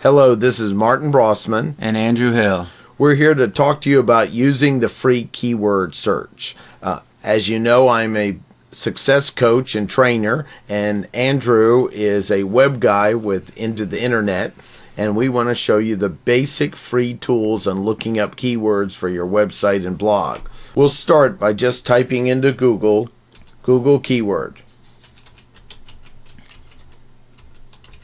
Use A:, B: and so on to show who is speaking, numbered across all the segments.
A: Hello, this is Martin Brossman
B: and Andrew Hill.
A: We're here to talk to you about using the free keyword search. As you know, I'm a success coach and trainer, and Andrew is a web guy with into the internet, and we want to show you the basic free tools on looking up keywords for your website and blog. We'll start by just typing into Google keyword.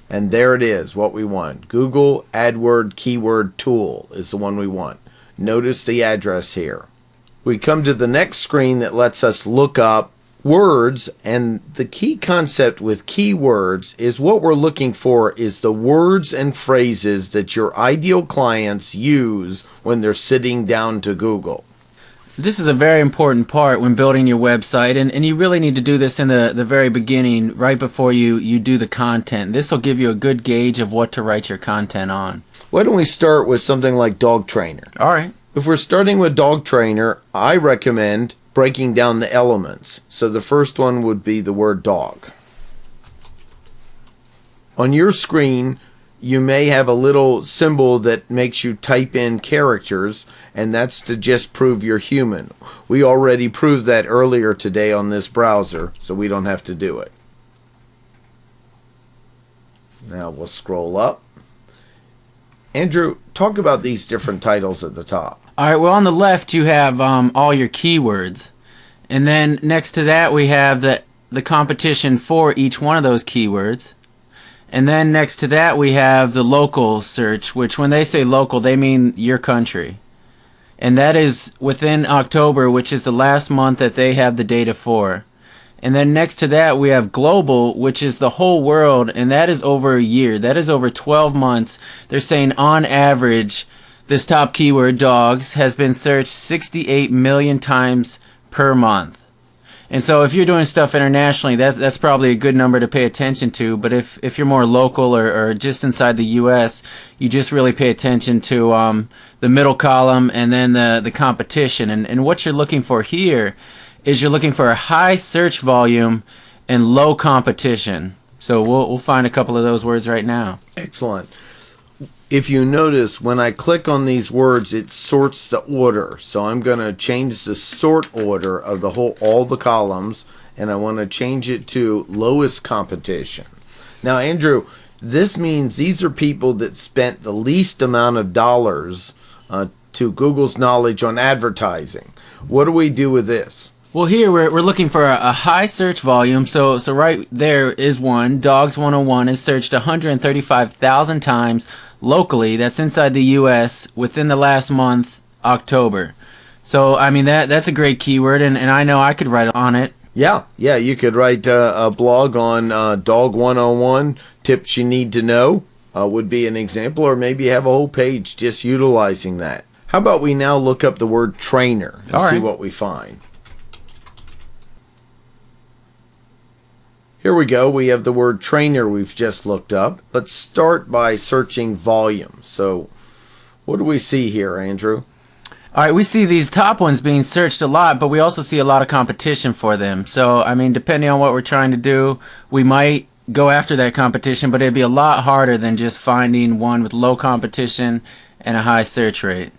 A: And there it is, what we want. Google AdWord Keyword Tool is the one we want. Notice the address here. We come to the next screen that lets us look up words, and the key concept with keywords is what we're looking for is the words and phrases that your ideal clients use when they're sitting down to Google.
B: This is a very important part when building your website, and you really need to do this in the very beginning, right before you do the content. This will give you a good gauge of what to write your content on.
A: Why don't we start with something like dog trainer?
B: All right.
A: If we're starting with dog trainer, I recommend breaking down the elements. So the first one would be the word dog. On your screen, you may have a little symbol that makes you type in characters, and that's to just prove you're human. We already proved that earlier today on this browser, so we don't have to do it. Now we'll scroll up. Andrew, talk about these different titles at the top.
B: All right, well, on the left you have all your keywords, and then next to that we have the competition for each one of those keywords. And then next to that we have the local search, which when they say local, they mean your country. And that is within October, which is the last month that they have the data for. And then next to that we have global, which is the whole world, and that is over a year. That is over 12 months. They're saying on average, this top keyword, dogs, has been searched 68 million times per month. And so if you're doing stuff internationally, that's probably a good number to pay attention to. But if you're more local or just inside the U.S., you just really pay attention to the middle column and then the competition. And what you're looking for here is you're looking for a high search volume and low competition. So we'll find a couple of those words right now.
A: Excellent. If you notice, when I click on these words, it sorts the order. So I'm going to change the sort order of all the columns, and I want to change it to lowest competition. Now, Andrew, this means these are people that spent the least amount of dollars to Google's knowledge on advertising. What do we do with this?
B: Well, here we're looking for a high search volume. So right there is one. Dogs 101 is searched 135,000 times locally. That's inside the U.S. within the last month, October. So, I mean, that's a great keyword, and I know I could write on it.
A: Yeah, you could write a blog on Dog 101, tips you need to know would be an example, or maybe you have a whole page just utilizing that. How about we now look up the word trainer and see what we find. Here we go. We have the word trainer we've just looked up. Let's start by searching volume. So what do we see here, Andrew?
B: All right, we see these top ones being searched a lot, but we also see a lot of competition for them. So, I mean, depending on what we're trying to do, we might go after that competition, but it'd be a lot harder than just finding one with low competition and a high search rate.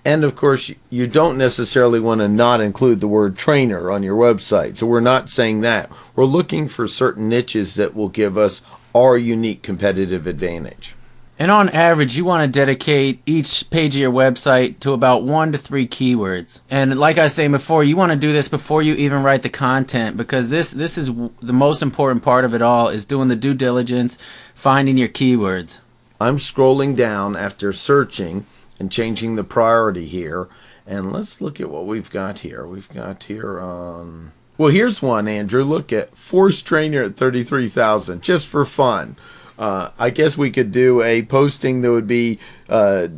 A: And of course, you don't necessarily want to not include the word trainer on your website. So we're not saying that. We're looking for certain niches that will give us our unique competitive advantage.
B: And on average, you want to dedicate each page of your website to about 1 to 3 keywords. And like I was saying before, you want to do this before you even write the content, because this is the most important part of it all, is doing the due diligence, finding your keywords.
A: I'm scrolling down after searching and changing the priority here, and let's look at what we've got here. We've got here well, here's one, Andrew. Look at force trainer at 33,000, just for fun. I guess we could do a posting that would be Dog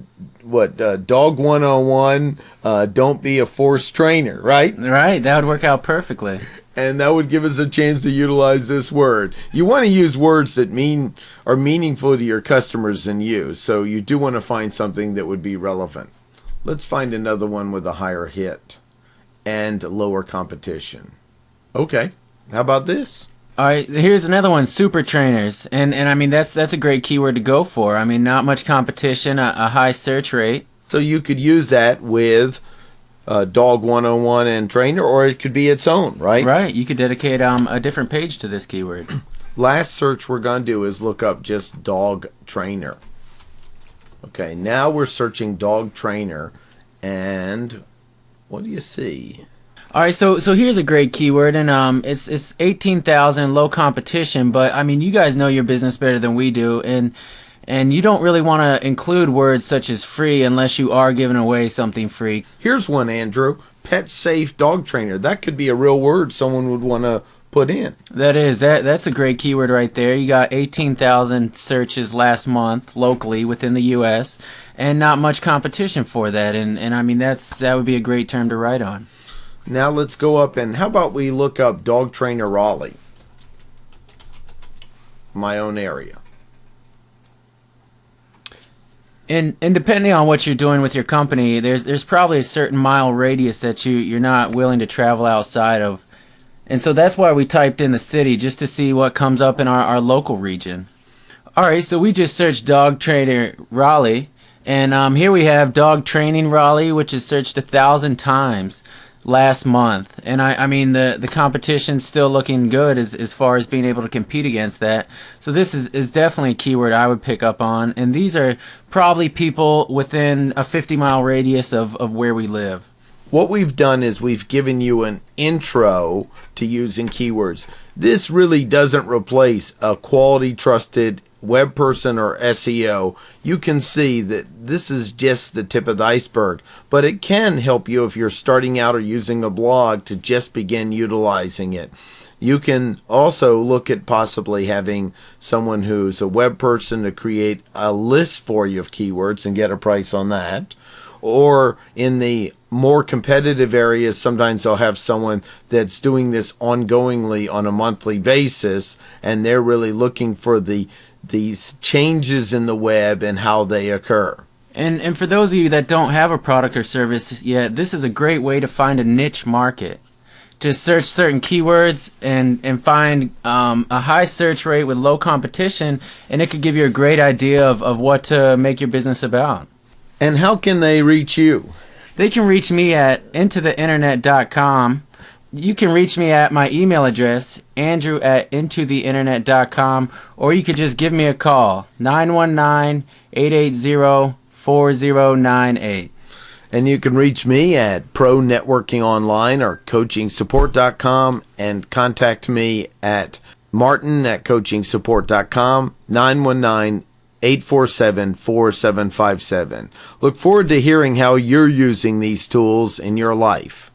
A: 101, don't be a force trainer, right?
B: Right, that would work out perfectly.
A: And that would give us a chance to utilize this word. You want to use words that are meaningful to your customers and you. So you do want to find something that would be relevant. Let's find another one with a higher hit and lower competition. Okay, how about this?
B: All right, here's another one, super trainers. And I mean that's a great keyword to go for. I mean, not much competition, a high search rate.
A: So you could use that with Dog 101 and Trainer, or it could be its own, right?
B: Right, you could dedicate a different page to this keyword.
A: Last search we're going to do is look up just Dog Trainer. Okay, now we're searching Dog Trainer, and what do you see?
B: All right, so here's a great keyword, and it's 18,000, low competition. But I mean, you guys know your business better than we do, and you don't really want to include words such as free unless you are giving away something free.
A: Here's one, Andrew. Pet safe dog trainer. That could be a real word someone would want to put in.
B: That's a great keyword right there. You got 18,000 searches last month locally within the U.S. and not much competition for that. And I mean that would be a great term to write on.
A: Now let's go up and how about we look up Dog Trainer Raleigh, my own area.
B: And depending on what you're doing with your company, there's probably a certain mile radius that you're not willing to travel outside of. And so that's why we typed in the city, just to see what comes up in our local region. All right, so we just searched Dog Trainer Raleigh, and here we have Dog Training Raleigh, which is searched 1,000 times last month. And I mean the competition's still looking good as far as being able to compete against that. So this is definitely a keyword I would pick up on. And these are probably people within a 50-mile radius of where we live.
A: What we've done is we've given you an intro to using keywords. This really doesn't replace a quality, trusted web person or SEO. You can see that this is just the tip of the iceberg, but it can help you if you're starting out or using a blog to just begin utilizing it. You can also look at possibly having someone who's a web person to create a list for you of keywords and get a price on that. Or in the more competitive areas, sometimes they'll have someone that's doing this ongoingly on a monthly basis, and they're really looking for these changes in the web and how they occur.
B: And for those of you that don't have a product or service yet, this is a great way to find a niche market. Just search certain keywords and find a high search rate with low competition, and it could give you a great idea of what to make your business about.
A: And how can they reach you?
B: They can reach me at intotheinternet.com. You can reach me at my email address, andrew@intotheinternet.com, or you could just give me a call, 919-880-4098.
A: And you can reach me at Pro Networking Online or coachingsupport.com, and contact me at martin@coachingsupport.com, 919-847-4757. Look forward to hearing how you're using these tools in your life.